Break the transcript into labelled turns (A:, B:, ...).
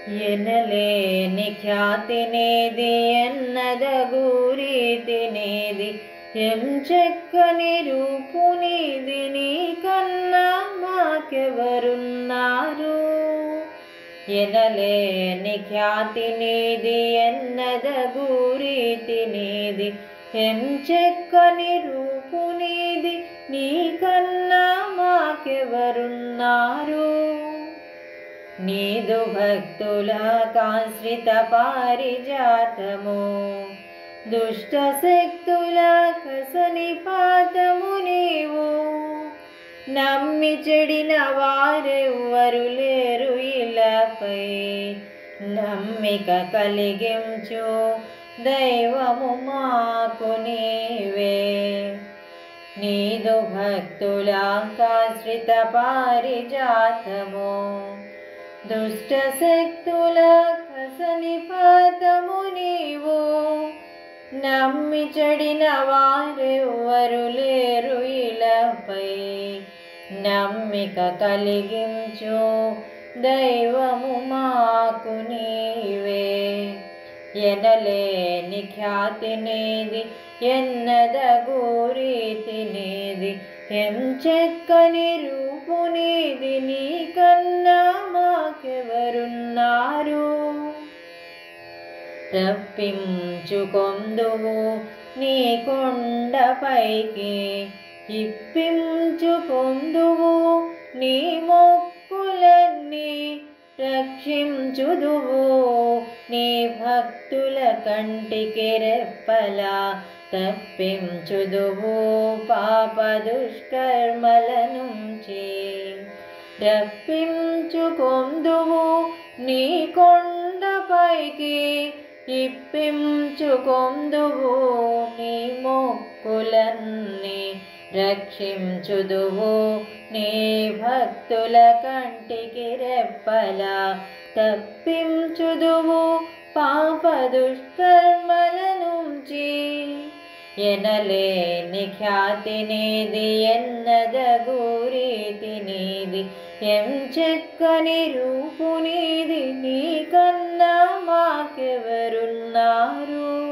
A: ఎనలేని ఖ్యాతి నీది ఎన్నదగు రీతి నీది ఎంచెక్కని రూపు నీది నీకన్నా మాకెవరున్నారు. ఎనలేని ఖ్యాతి నీది ఎన్నదగు రీతి నీది ఎంచెక్కని రూపు నీది నీకన్నా మాకెవరున్నారు. నీదు భక్తులకాశ్రిత పారిజాతము దుష్ట శక్తుల కసనిపాతము నీవు. నమ్మి చెడిన వారెవ్వరు లేరు ఇలాపై నమ్మిక కలిగించు దైవము మాకు నీవే. నీదు భక్తులకాశ్రిత పారిజాతము దుష్ట శక్తుల కసనిపాతము నీవు. నమ్మి చెడిన వారెవ్వరు లేరు ఇలాపై నమ్మిక కలిగించు దైవము మాకు నీవే. ఎనలేని ఖ్యాతి నీది ఎన్నదగు రీతి నీది ఎంచెక్కని రూపు నీది నీకన్నా మాకెవరున్నారు. రప్పించుకొందువు నీ కొండపైకి ఇప్పించుకొందువు నీ మొక్కులన్నీ రక్షించుదువు నీ భక్తుల కంటికి రెప్పలా తప్పించుదువు పాప దుష్కర్మల నుంచి. రప్పించుకొందువు నీ కొండపైకి ఇప్పించుకొందువు నీ మొక్కులన్నీ రక్షించుదువు నీ భక్తుల కంటికి రెప్పలా తప్పించుదువు పాప దుష్కర్మల నుంచి. ఎనలేని ఖ్యాతి నీది ఎన్నదగు రీతి నీది ఎంచెక్కని రూపు నీది నీకన్నా మాకెవరున్నారు.